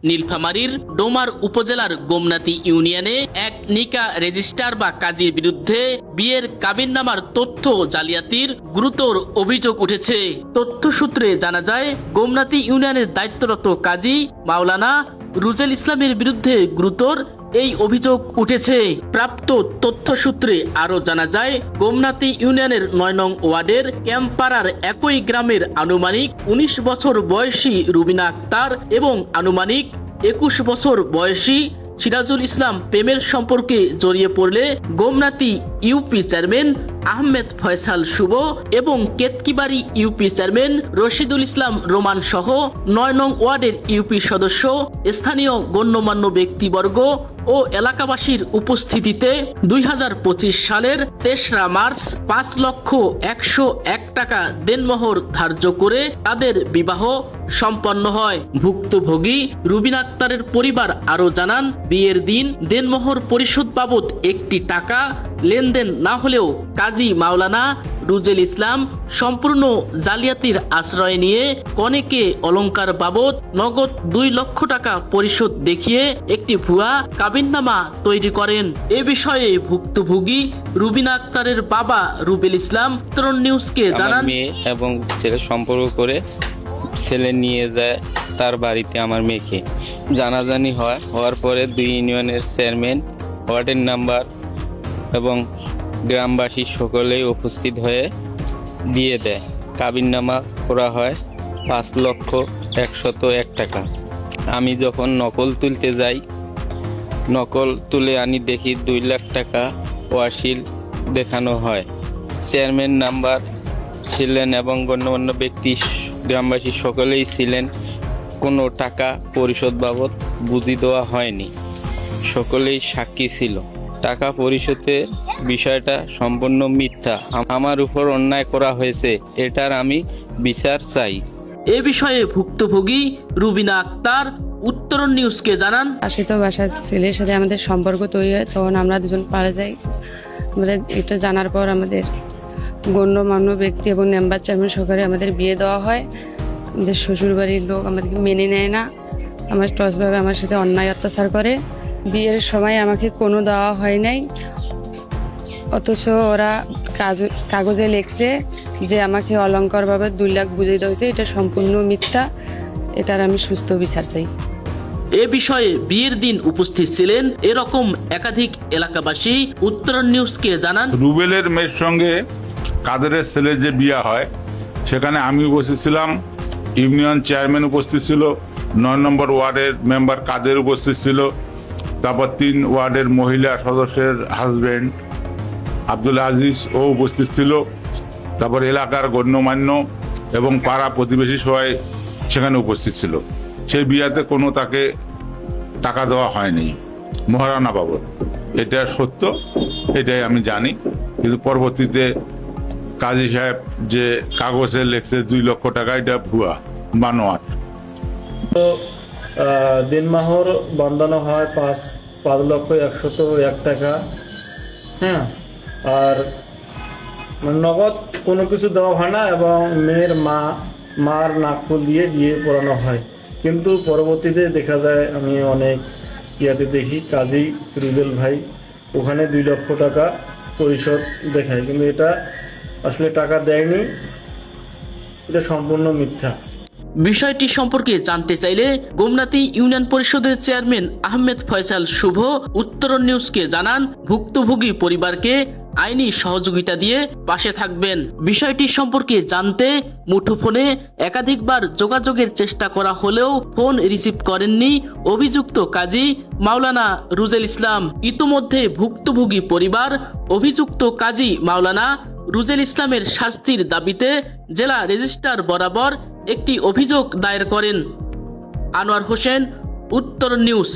নীলফামারীর ডোমার উপজেলার গোমনাতি ইউনিয়নে এক নিকা রেজিস্ট্রার বা কাজীর বিরুদ্ধে বিয়ের কাবিননামার তথ্য জালিয়াতির গুরুতর অভিযোগ উঠেছে। তথ্য সূত্রে জানা যায়, গোমনাতি ইউনিয়নের দায়িত্বরত কাজী মাওলানা রুজেল ইসলামের বিরুদ্ধে গুরুতর এই অভিযোগ উঠেছে। প্রাপ্ত তথ্য সূত্রে আরো জানা যায়, গোমনাতি ইউনিয়নের ৯ নং ওয়ার্ডের ক্যাম্পাড়ার একই গ্রামের আনুমানিক ১৯ বছর বয়সী রুবিনা আক্তার এবং আনুমানিক ২১ বছর বয়সী সিরাজুল ইসলাম প্রেমের সম্পর্কে জড়িয়ে পড়লে গোমনাতি ইউপি চেয়ারম্যান আহমেদ ফয়সাল শুভ এবং কেতকিবাড়ি ইউপি চেয়ারম্যান রশিদুল ইসলাম রোমান সহ ৯ নং ওয়ার্ডের ইউপি সদস্য, স্থানীয় গণ্যমান্য ব্যক্তিবর্গ ও এলাকাবাসীর উপস্থিতিতে ২০২৫ সালের ৩রা মার্চ ৫,১০১ টাকা দেনমোহর ধার্য করে তাদের বিবাহ সম্পন্ন হয়। ভুক্তভোগী রুবিনা আক্তারের পরিবার আরো জানান, বিয়ের দিন দেনমোহর পরিশোধ বাবদ একটি টাকা লেনদেন না হলেও কাজী মাওলানা রুজেল ইসলাম সম্পূর্ণ জালিয়াতির আশ্রয় নিয়ে কনেকে অলংকার বাবদ নগদ ২ লক্ষ টাকা পরিশোধ দেখিয়ে একটি ভুয়া কাবিননামা তৈরি করেন। এ বিষয়ে ভুক্তভোগী রুবিনা আক্তারের বাবা রুবেল ইসলাম তরুণ নিউজকে জানান, মেয়ে এবং ছেলে সম্পর্ক করে ছেলে নিয়ে যায় তার বাড়িতে। আমার মেয়েকে জানাজানি হওয়ার পরে ২ ইউনিয়নের চেয়ারম্যান, ওয়ার্ডের নাম্বার এবং গ্রামবাসী সকলেই উপস্থিত হয়ে দিয়ে দেয়। কাবিননামা করা হয় ৫,১০১ টাকা। আমি যখন নকল তুলতে যাই, নকল তুলে আনি, দেখি ২ লাখ টাকা ওয়াসিল দেখানো হয়। চেয়ারম্যান নাম্বার ছিলেন এবং গণ্যমান্য ব্যক্তি গ্রামবাসী সকলেই ছিলেন। কোনো টাকা পরিশোধ বাবদ বুঝি দেওয়া হয়নি, সকলেই সাক্ষী ছিল। টাকা পরিশোধের বিষয়টা সম্পূর্ণ মিথ্যা। আমার উপর অন্যায় করা হয়েছে, এটার আমি বিচার চাই। এ বিষয়ে ভুক্তভোগী রুবিনা আক্তার উত্তরণ নিউজকে জানান, আশিত বাসার ছেলের সাথে আমাদের সম্পর্ক তৈরি হয়, তখন আমরা দুজন পারে যাই। আমাদের এটা জানার পর আমাদের গণ্যমান্য ব্যক্তি এবং মেম্বার চেয়ারম্যান সহকারে আমাদের বিয়ে দেওয়া হয়। আমাদের শ্বশুরবাড়ির লোক আমাদেরকে মেনে নেয় না, আমার টসভাবে আমার সাথে অন্যায় অত্যাচার করে। বিয়ের সময় আমাকে কোনো দেওয়া হয় নাই, অথচ ওরা কাগজে লিখছে যে আমাকে অলংকারভাবে ২ লাখ বুঝিয়ে দেওয়া হয়েছে। এটা সম্পূর্ণ মিথ্যা, এটার আমি সুস্থ বিচার চাই। এ বিষয়ে বিয়ের দিন উপস্থিত ছিলেন এরকম একাধিক এলাকাবাসী উত্তরণ নিউজকে জানান, রুবেলের মেয়ের সঙ্গে কাদেরের ছেলের যে বিয়ে হয়, সেখানে আমি উপস্থিত ছিলাম, ইউনিয়ন চেয়ারম্যান উপস্থিত ছিল, ৯ নম্বর ওয়ার্ডের মেম্বার কাদের উপস্থিত ছিল, তারপর ৩ ওয়ার্ডের মহিলা সদস্যের হাজবেন্ড আব্দুল আজিজ ও উপস্থিত ছিল। তারপর এলাকার গণ্যমান্য এবং পাড়া প্রতিবেশী সবাই সেখানে উপস্থিত ছিল। সেই বিয়াতে কোনো তাকে টাকা দেওয়া হয়নি মহারণা বাবদ। এটা সত্য, এটাই আমি জানি। কিন্তু পরবর্তীতে কাজী সাহেব যে কাগজে লেখছে ২ লক্ষ টাকা, এটা ভুয়া বানোয়াট। দিনমোহর বন্ধানো হয় ৫,১০১ টাকা। হ্যাঁ, আর নগদ কোনো কিছু দেওয়া হয় না এবং মেয়ের মার নাকফুল দিয়ে বিয়ে পড়ানো হয়। কিন্তু পরবর্তীতে দেখা যায়, আমি অনেক ইয়াতে দেখি কাজী রুজেল ভাই ওখানে ২ লক্ষ টাকা পরিশোধ দেখায়, কিন্তু এটা আসলে টাকা দেয়নি, এটা সম্পূর্ণ মিথ্যা। বিষয়টি সম্পর্কে জানতে চাইলে গোমনাতি ইউনিয়ন পরিষদের চেয়ারম্যান আহমেদ ফয়সাল শুভ উত্তরণ নিউজকে জানান, ভুক্তভোগী পরিবারকে আইনি সহযোগিতা দিয়ে পাশে থাকবেন। বিষয়টি সম্পর্কে জানতে মুঠোফোনে একাধিকবার যোগাযোগের চেষ্টা করা হলেও ফোন রিসিভ করেননি অভিযুক্ত কাজী মাওলানা রুজেল ইসলাম। ইতোমধ্যে ভুক্তভোগী পরিবার অভিযুক্ত কাজী মাওলানা রুজেল ইসলামের শাস্তির দাবিতে জেলা রেজিস্ট্রার বরাবর একটি অভিযোগ দায়ের করেন। আনোয়ার হোসেন, উত্তর নিউজ।